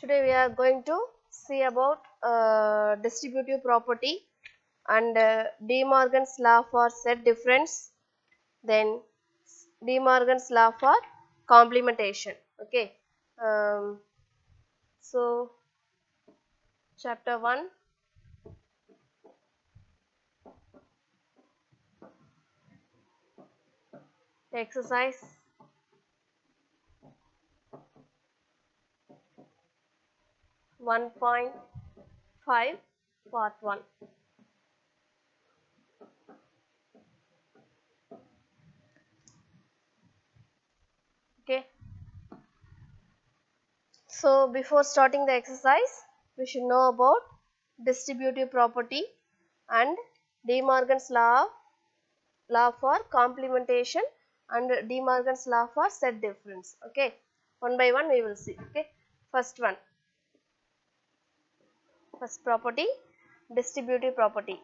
Today we are going to see about distributive property and De Morgan's law for set difference, then De Morgan's law for complementation. Okay, um, so chapter 1, exercise 1.5 part 1. Okay, so before starting the exercise we should know about distributive property and De Morgan's law for complementation and De Morgan's law for set difference. Okay, one by one we will see. Okay, first property, distributive property.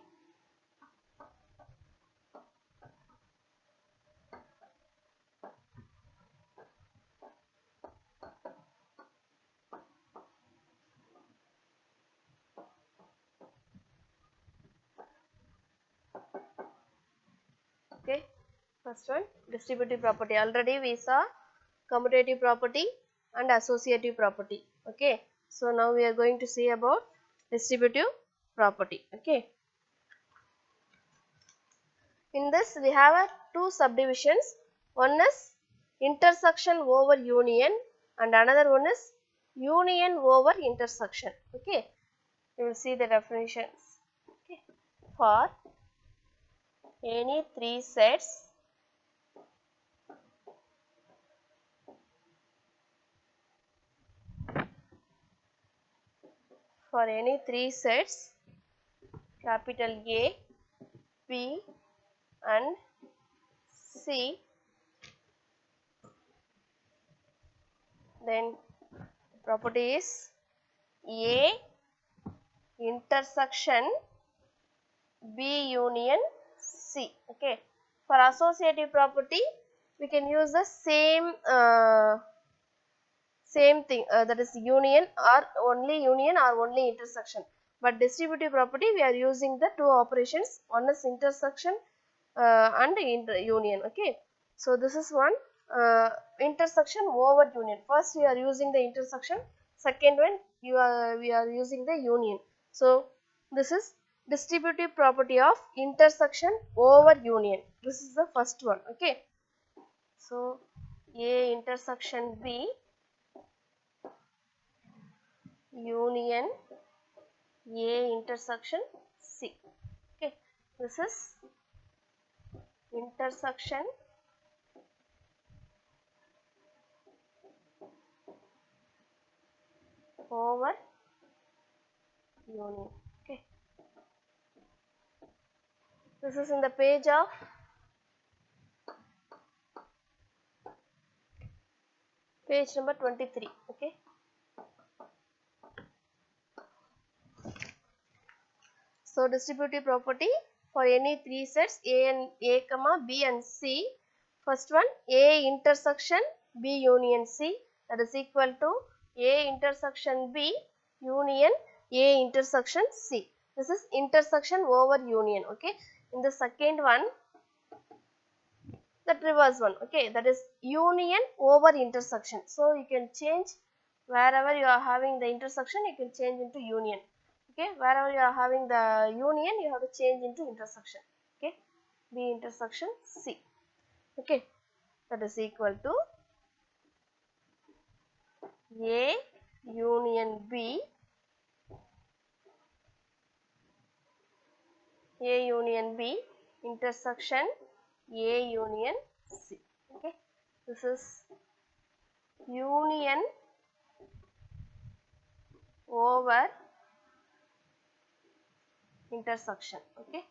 Okay, first one, distributive property. Already we saw commutative property and associative property. Okay, so now we are going to see about distributive property. Okay, in this we have two subdivisions. One is intersection over union and another one is union over intersection. Okay, we will see the definitions. Okay, for any three sets capital A, B and C, then property is A intersection B union C. Okay, for associative property we can use the same thing, that is union or only intersection, but distributive property we are using the two operations, one is intersection and union. Okay, so this is one intersection over union. First we are using the intersection, second one we are using the union. So this is distributive property of intersection over union. This is the first one. Okay, so A intersection B union A intersection C. Okay, this is intersection over union. Okay, this is in the page of page number 23. Okay, so distributive property for any three sets A, comma B and C. First one, A intersection B union C, that is equal to A intersection B union A intersection C. This is intersection over union. Okay, in the second one, that reverse one. Okay, that is union over intersection. So you can change wherever you are having the intersection, you can change into union. Okay, wherever you are having the union, you have to change into intersection. Okay, B intersection C. Okay, that is equal to A union B, A union B intersection A union C. Okay, this is union over intersection. Okay,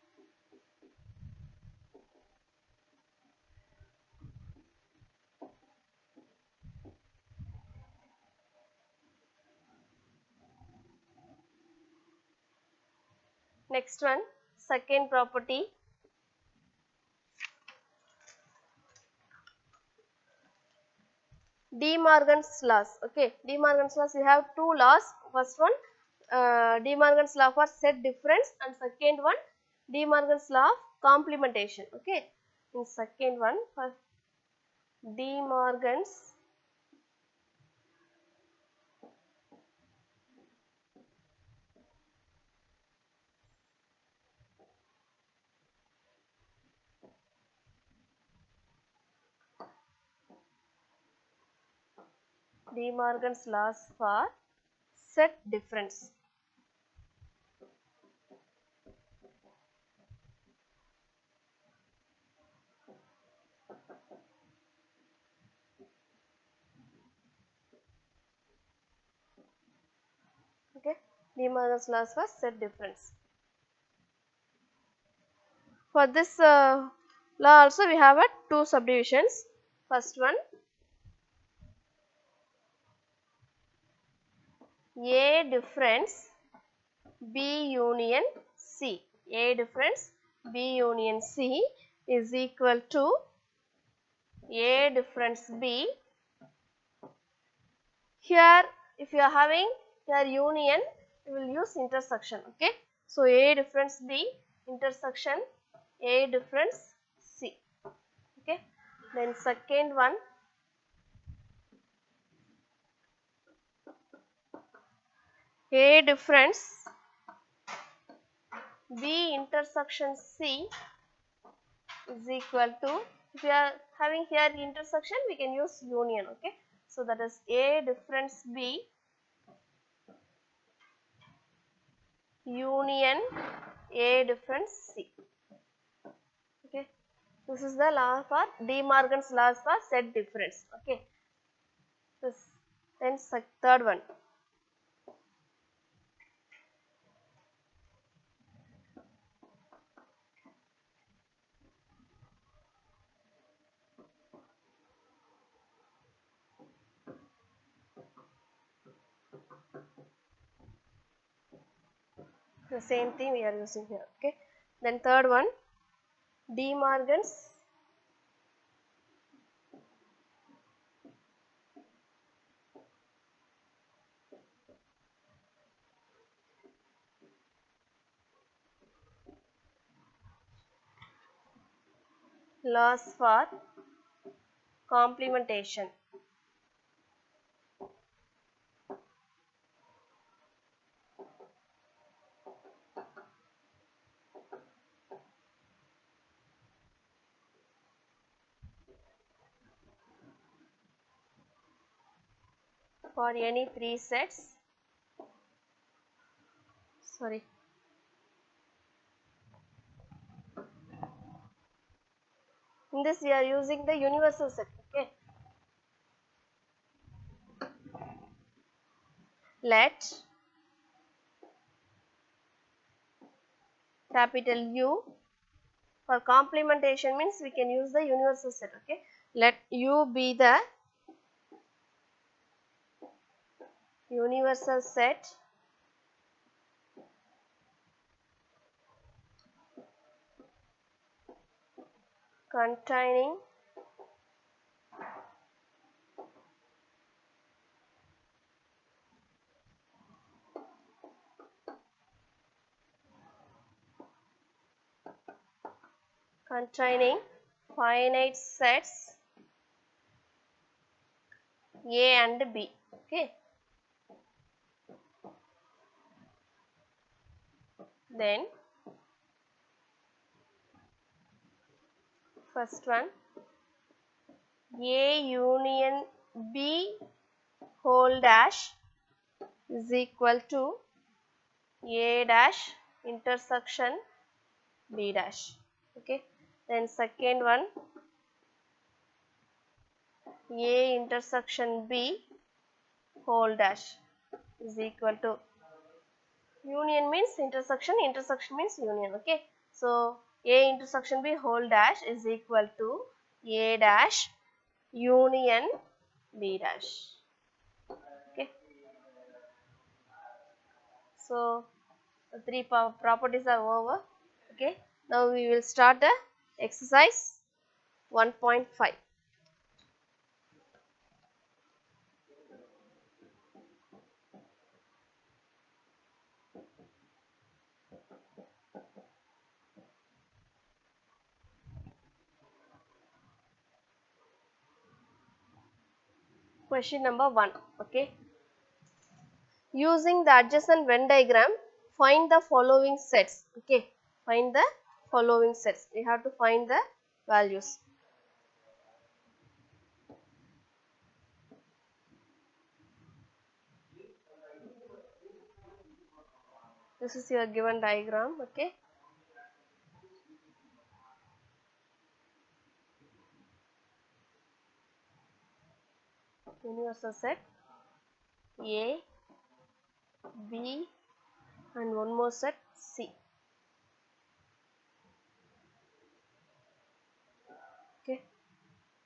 next one, second property, De Morgan's laws. Okay, De Morgan's laws, we have two laws. First one, De Morgan's law for set difference, and second one, De Morgan's law of complementation. Okay, in second one, for De Morgan's De Morgan's laws for set difference. Okay, De Morgan's laws for set difference. For this law also we have two subdivisions. First one, A difference B union C. A difference B union C is equal to A difference B. Here if you are having your union, you will use intersection. Okay, so A difference B intersection A difference C. Okay, then second one, A difference B intersection C is equal to, if we are having here intersection, we can use union. Okay, so that is A difference B union A difference C. Okay, this is the law for De Morgan's laws for set difference. Okay, this, then third one, the same thing we are using here. Okay, then third one, De Morgan's laws for complementation. For any three sets, sorry, in this we are using the universal set. Okay, let capital U, for complementation means we can use the universal set. Okay, let U be the universal set containing finite sets A and B. Okay, then first one, A union B whole dash is equal to A dash intersection B dash. Okay, then second one, A intersection B whole dash is equal to, union means intersection, intersection means union. Okay, so A intersection B whole dash is equal to A dash union B dash. Okay, so the three properties are over. Okay, now we will start the exercise 1.5. Question number 1. Okay. Using the adjacent Venn diagram, find the following sets. Okay. Find the following sets. We have to find the values. This is your given diagram. Okay. Universal set A, B, and one more set C. Okay.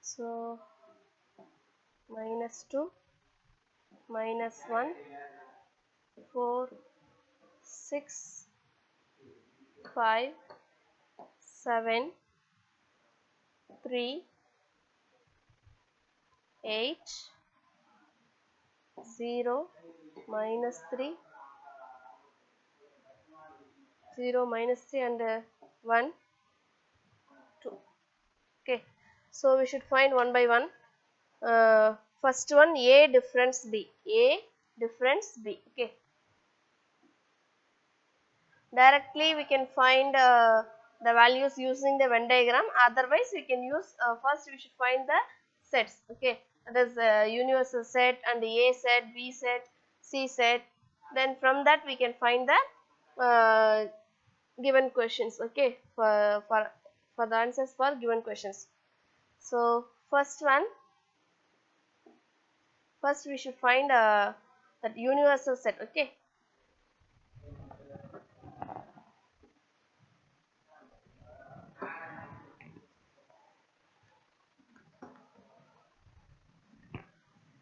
So -2, -1, 4, 6, 5, 7, 3, 8, 0, -3, 0, -3, and 1, 2. Okay. So we should find one by one. First one, A difference B. A difference B. Okay. Directly we can find the values using the Venn diagram. Otherwise we can use, first we should find the sets. Okay. That is universal set and A set, B set, C set. Then from that we can find the given questions. Okay. For the answers for given questions. So first we should find that universal set. Okay.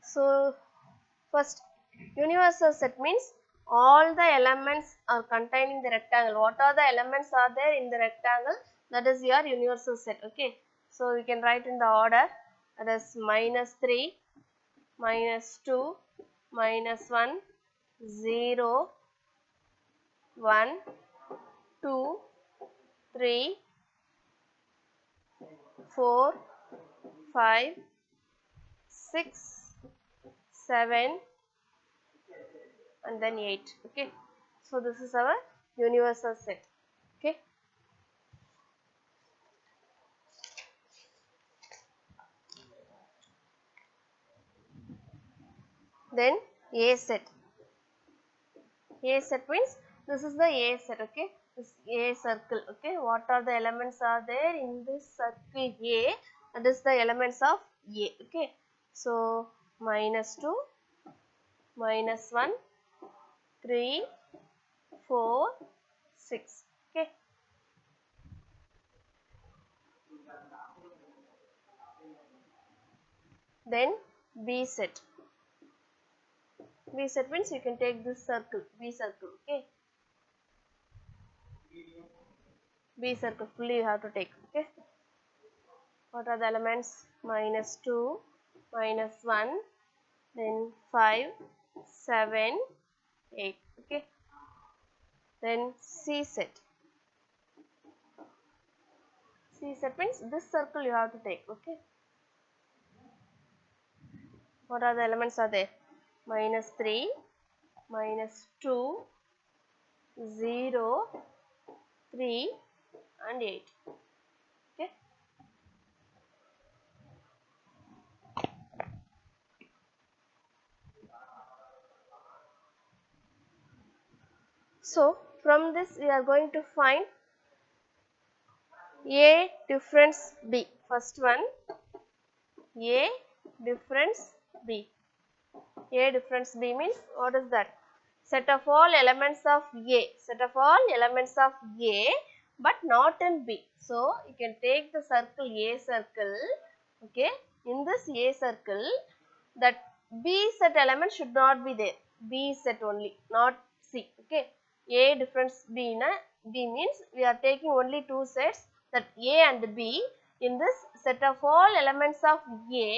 So first, universal set means all the elements are contained in the rectangle. What are the elements are there in the rectangle? That is your universal set. Okay. So we can write in the order, that is -3, -2, -1, 0, 1, 2, 3, 4, 5, 6, 7, and then 8. Okay. So this is our universal set. Okay. Then A set. A set means this is the A set. Okay. This A circle. Okay. What are the elements are there in this circle A? That is the elements of A. Okay. So -2, -1, 3, 4, 6. Okay. Then B set. B set means you can take this circle, B circle. Okay. B circle fully you have to take. Okay. What are the elements? -2, -1, then 5, 7, 8. Okay. Then C set. C set means this circle you have to take. Okay. What are the elements are there? -3, -2, 0, 3, and 8. Okay. So from this we are going to find A difference B. First one, A difference B. A difference B means what is that? Set of all elements of A. Set of all elements of A but not in B. So you can take the circle A circle. Okay. In this A circle, that B set element should not be there. B set only, not C. Okay. A difference B means we are taking only two sets, that A and B. In this set of all elements of A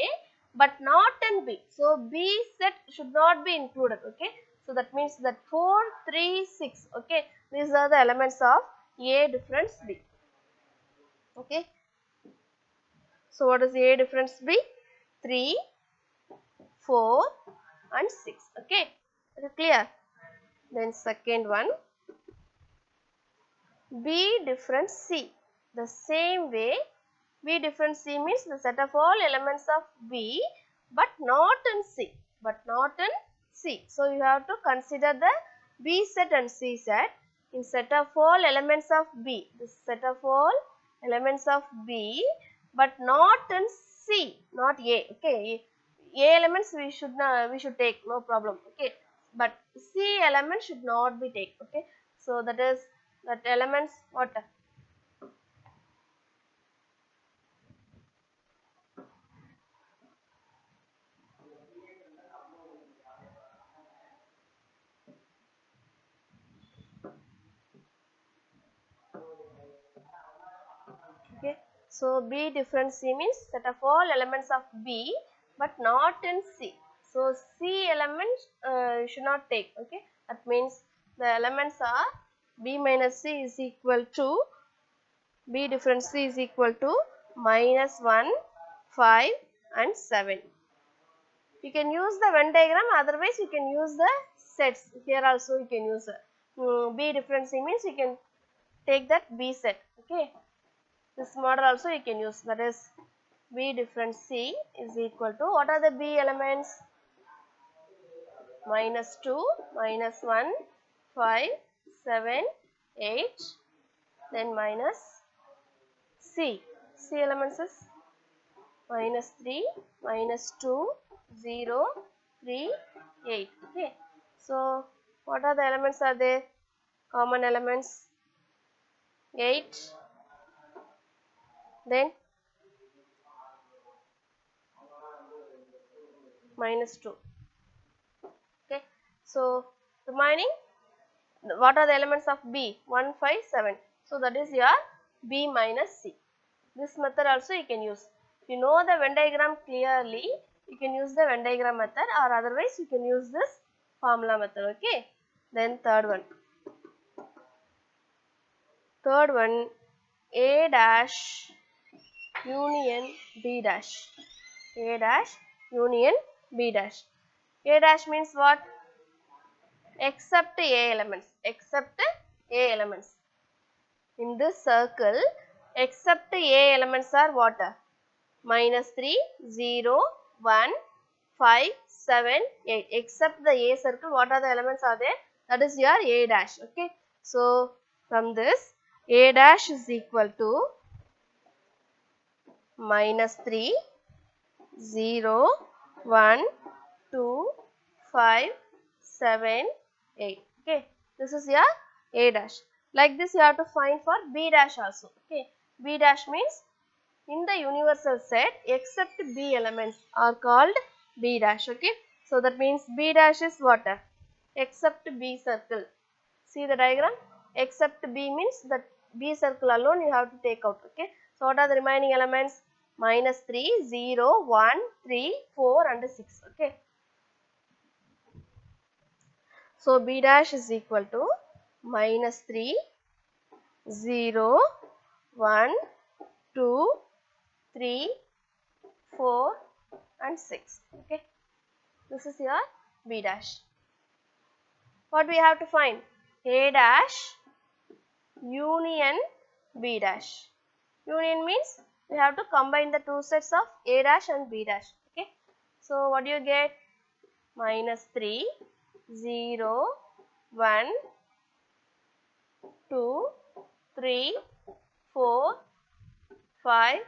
but not in B. So B set should not be included. Okay. So that means that 4, 3, 6. Okay, these are the elements of A difference B. Okay, so what is A difference B? 3, 4 and 6. Okay, is it clear? Then second one, B difference C. The same way, B difference C means the set of all elements of B but not in C. But not in C. So you have to consider the B set and C set. In set of all elements of B, this set of all elements of B but not in C, not A. Okay, A elements we should take, no problem. Okay, but C element should not be taken. Okay, so that is that elements what? Okay, so B difference C means set of all elements of B but not in C. So C elements you should not take. Okay, that means the elements are B minus C is equal to B difference C is equal to -1, 5 and 7. You can use the Venn diagram, otherwise you can use the sets. Here also you can use B difference C means you can take that B set. Okay, this model also you can use, that is B difference C is equal to, what are the B elements? -2, -1, 5, 7, 8, then minus C. C elements is -3, -2, 0, 3, 8. Okay. So what are the elements are there? Common elements 8, then -2. Okay, so remaining, what are the elements of B? 1, 5, 7. So that is your B minus C. This method also you can use. If you know the Venn diagram clearly, you can use the Venn diagram method, or otherwise you can use this formula method. Okay. Then third one. Third one, A dash union B dash. A dash union B dash. A dash means what? Except A elements. Except A elements. In this circle, except A elements are what? -3, 0, 1, 5, 7, 8. Except the A circle, what are the elements are there? That is your A dash. Okay. So from this, A dash is equal to -3, 0, 1, 2, 5, 7, 8. Okay. This is your A dash. Like this you have to find for B dash also. Okay. B dash means in the universal set except B elements are called B dash. Okay. So that means B dash is what? Except B circle. See the diagram? Except B means that B circle alone you have to take out. Okay. So what are the remaining elements? -3, 0, 1, 3, 4 and 6. Okay. So B dash is equal to -3, 0, 1, 2, 3, 4 and 6. Okay. This is your B dash. What we have to find? A dash union B dash. Union means we have to combine the two sets of A dash and B dash. Okay. So what do you get? -3, 0, 1, 2, 3, 4, 5,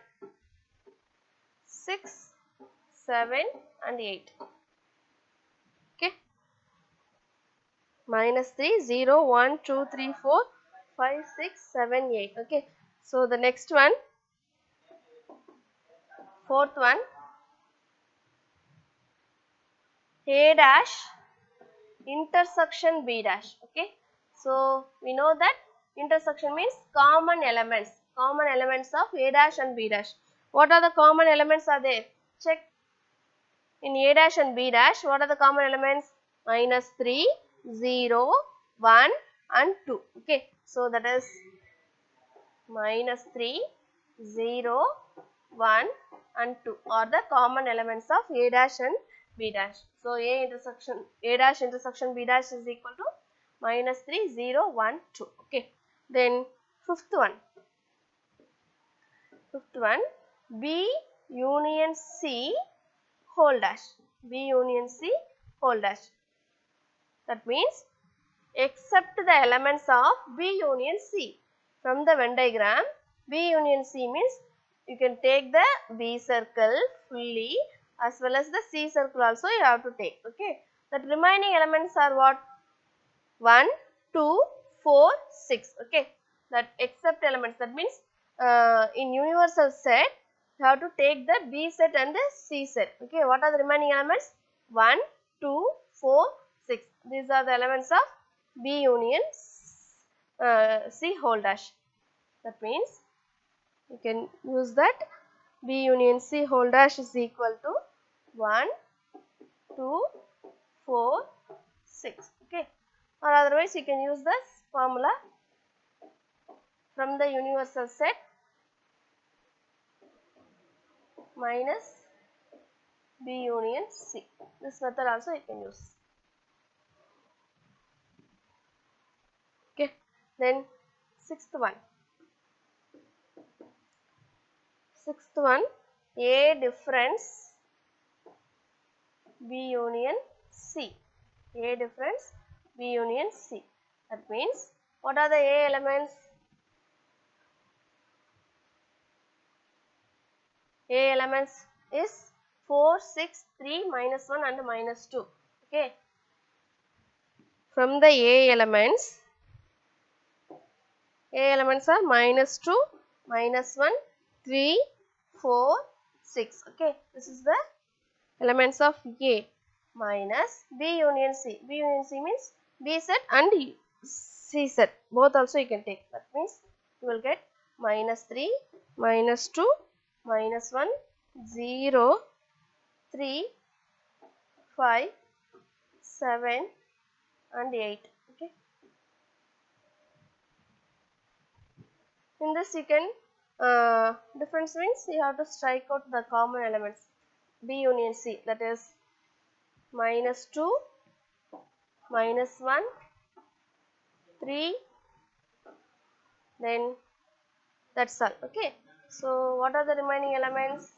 6, 7 and 8. Okay. -3, 0, 1, 2, 3, 4, 5, 6, 7, 8. Okay. So the next one, fourth one, A dash intersection B dash. Okay. So we know that intersection means common elements of A dash and B dash. What are the common elements are there? Check. In A dash and B dash, what are the common elements? -3, 0, 1 and 2. Okay, so that is minus 3, 0, 1 and 2 are the common elements of A dash and B dash. So A dash intersection B dash is equal to minus 3, 0, 1, 2. Okay, then fifth one, B union C whole dash, B union C whole dash. That means except the elements of B union C. From the Venn diagram, B union C means you can take the B circle fully as well as the C circle also you have to take. Okay, that remaining elements are what? 1, 2, 4, 6. Okay, that except elements, that means in universal set you have to take the B set and the C set. Okay, what are the remaining elements? 1, 2, 4, 6. These are the elements of B union C whole dash. That means you can use that B union C whole dash is equal to 1, 2, 4, 6. Okay, or otherwise you can use this formula from the universal set minus B union C. This method also you can use. Okay, then sixth one, A difference B union C. A difference B union C. That means what are the A elements? A elements is 4, 6, 3, minus 1 and minus 2. Okay. From the A elements are minus 2, minus 1, 3, 4, 6. Okay. This is the elements of A minus B union C. B union C means B set and C set. Both also you can take. That means you will get minus 3, minus 2, minus 1, 0, 3, 5, 7 and 8. Okay. In this you can difference means you have to strike out the common elements B union C, that is minus 2, minus 1, 3, then that's all. Okay. So what are the remaining elements?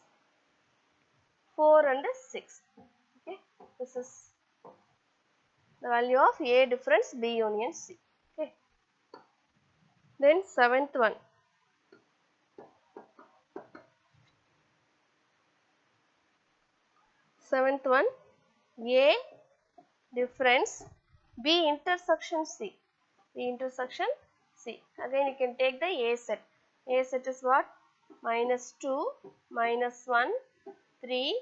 4 and 6. Okay. This is the value of A difference B union C. Okay. Then seventh one, A difference B intersection C. B intersection C. Again you can take the A set. A set is what? Minus 2, minus 1, 3,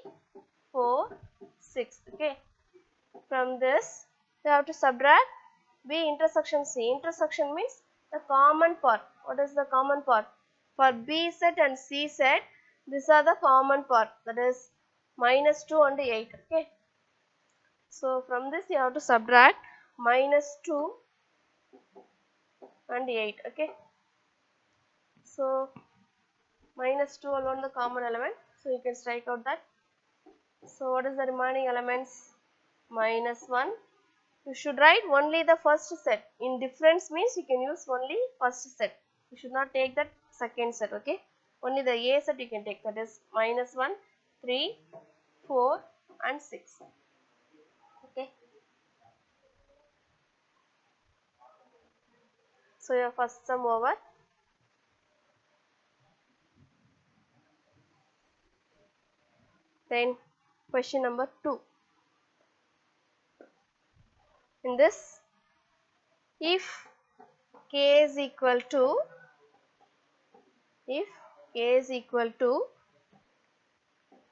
4, 6. Okay. From this you have to subtract B intersection C. Intersection means the common part. What is the common part? For B set and C set, these are the common part, that is minus 2 and 8. Okay. So from this you have to subtract minus 2 and 8. Okay. So minus 2 alone the common element. So you can strike out that. So what is the remaining elements? Minus 1. You should write only the first set. In difference means you can use only first set. You should not take that second set. Okay. Only the A set you can take, that is minus 1, 3, 4 and 6. Okay. So your first sum over. Then question number 2. In this, if k is equal to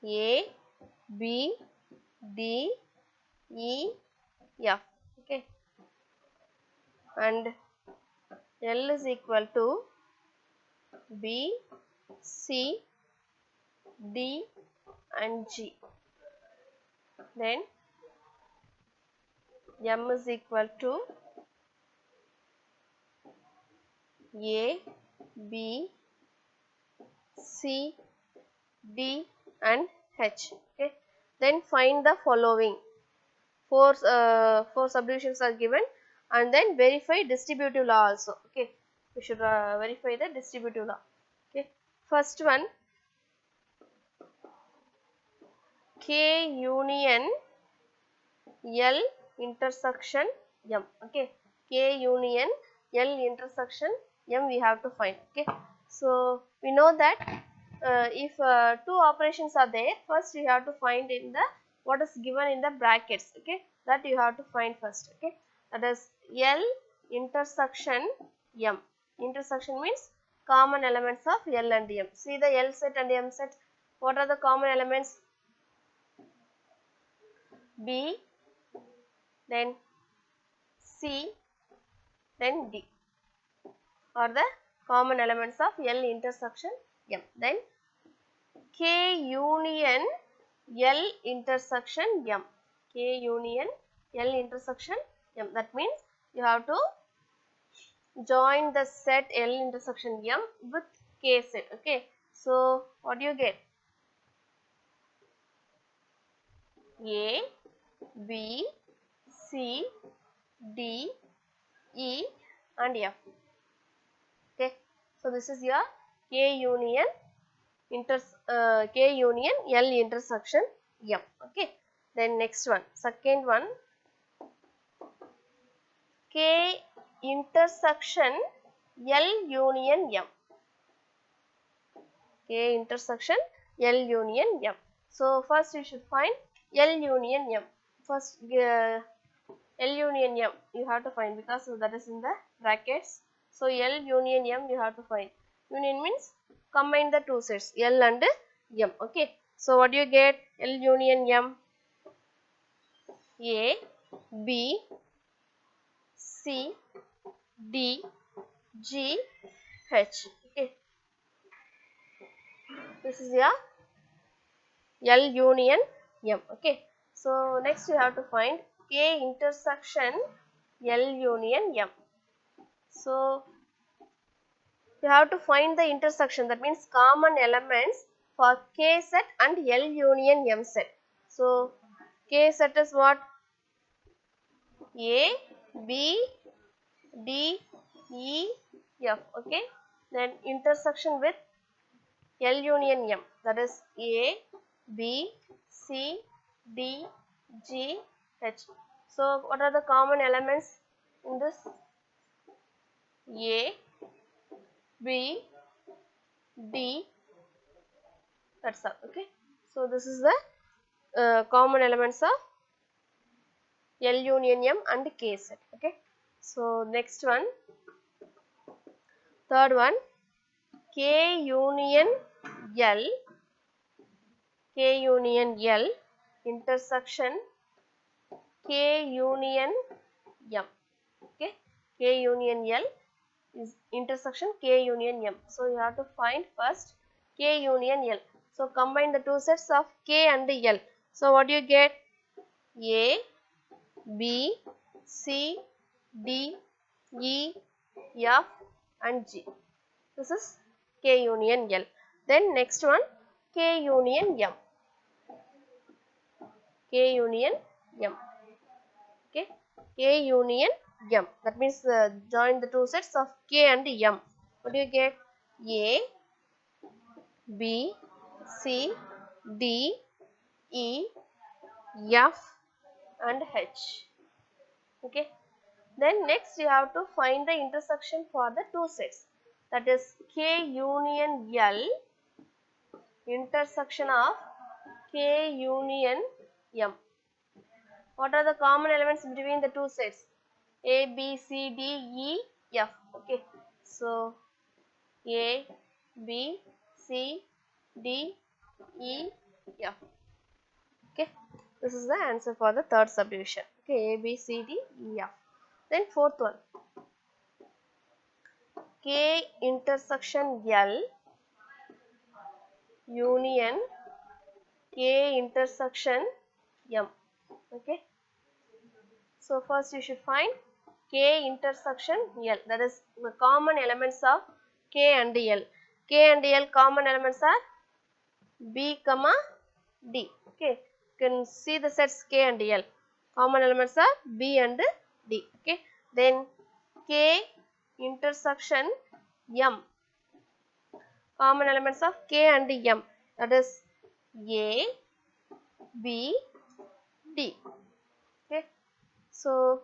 A, B, D, E, F, okay, and L is equal to B, C, D and G, then M is equal to A, B, C, D and H. Okay. Then find the following. Four subdivisions are given, and then verify distributive law also. Okay. We should verify the distributive law. Okay. First one, K union L intersection M. Okay. K union L intersection M we have to find. Okay. So we know that if two operations are there, first you have to find in the what is given in the brackets. Okay. That you have to find first. Okay. That is L intersection M. Intersection means common elements of L and M. See the L set and M set. What are the common elements? B, then C, then D are the common elements of L intersection M. Then K union L intersection M. K union L intersection M. That means you have to join the set L intersection M with K set. Okay. So what do you get? A, B, C, D, E and F. Okay. So this is your K union K union L intersection M. Okay. Then next one, second one, K intersection L union M. K intersection L union M. So first you should find L union M. First L union M you have to find because that is in the brackets. So L union M you have to find. Union means combine the two sets L and M. Okay. So what do you get? L union M. A, B, C, D, G, H. Okay. This is your L union M. Okay. So next you have to find K intersection L union M. So you have to find the intersection, that means common elements for K set and L union M set. So K set is what? A, B, D, E, F. Okay. Then intersection with L union M, that is A, B, C, D, G, H. So what are the common elements in this? A, B, D, that's all. Okay. So this is the common elements of L union M and K set. Okay. So next one, third one, K union L, K union L intersection K union M. Okay. K union L is intersection K union M. So you have to find first K union L. So combine the two sets of K and L. So what do you get? A, B, C, D, E, F and G. This is K union L. Then next one, K union M. K union M. Okay. K union M. That means join the two sets of K and M. What do you get? A, B, C, D, E, F and H. Okay. Then next you have to find the intersection for the two sets. That is K union L intersection of K union M. What are the common elements between the two sets? A, B, C, D, E, F. Okay. So A, B, C, D, E, F. Okay. This is the answer for the third subdivision. Okay. A, B, C, D, E, F. Then fourth one. K intersection L union K intersection M. Okay. So first you should find K intersection L, that is the common elements of K and L. K and L common elements are B comma D. Okay, you can see the sets K and L. Common elements are B and D. Okay, then K intersection M. Common elements of K and M, that is A, B, D. Okay, so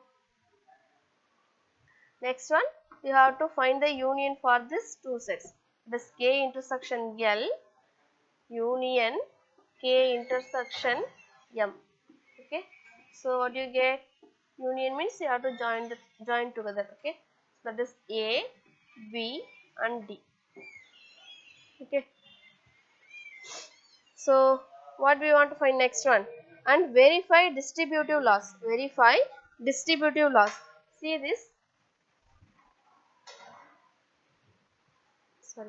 next one you have to find the union for these two sets. This K intersection L union K intersection M. Okay, so what you get? Union means you have to join together. Okay, so that is A, B, and D. Okay, so what we want to find next one? And verify distributive laws. Verify distributive laws. See this. Sorry.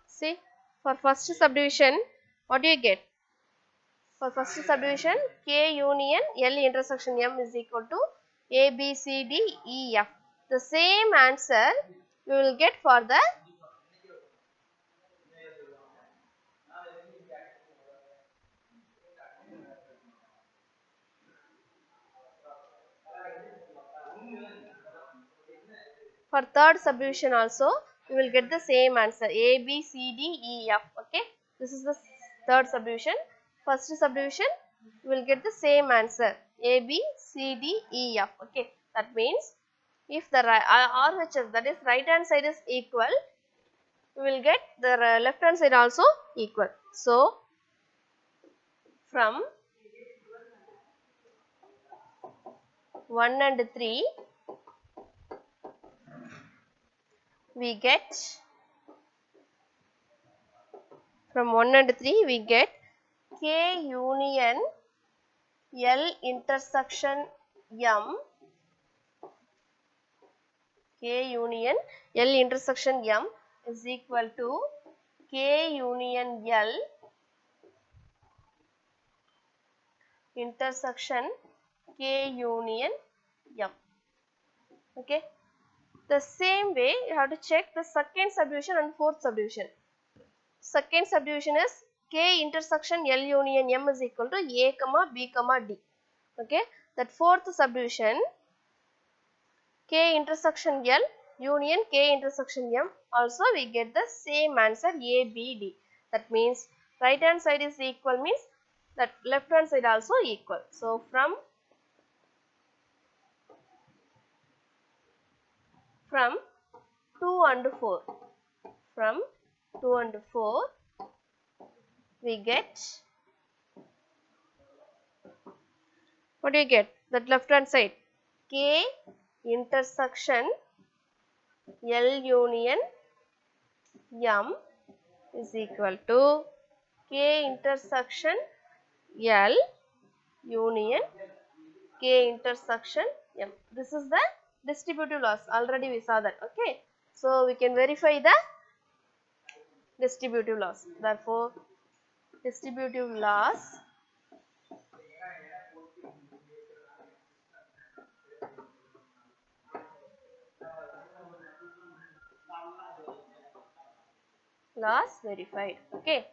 See, for first subdivision, what do you get? For first subdivision, K union L intersection M is equal to A, B, C, D, E, F. The same answer we will get for the third subdivision also. We will get the same answer A, B, C, D, E, F. Okay, this is the third subdivision. First subdivision we will get the same answer A, B, C, D, E, F. Okay, that means if the RHS, that is right hand side, is equal, we will get the left hand side also equal. So from 1 and 3 we get, from 1 and 3 we get K union L intersection M, K union L intersection M is equal to K union L intersection K union M. Okay, the same way you have to check the second subdivision and fourth subdivision. Second subdivision is K intersection L union M is equal to A comma B comma D. Okay, that fourth subdivision K intersection L union K intersection M, also we get the same answer A, B, D. That means right hand side is equal means that left hand side also equal. So from 2 and 4, from 2 and 4 we get, what do you get? That left hand side K intersection L union M is equal to K intersection L union K intersection M. This is the distributive laws. Already we saw that. Okay, so we can verify the distributive laws. Therefore, distributive laws verified. Okay.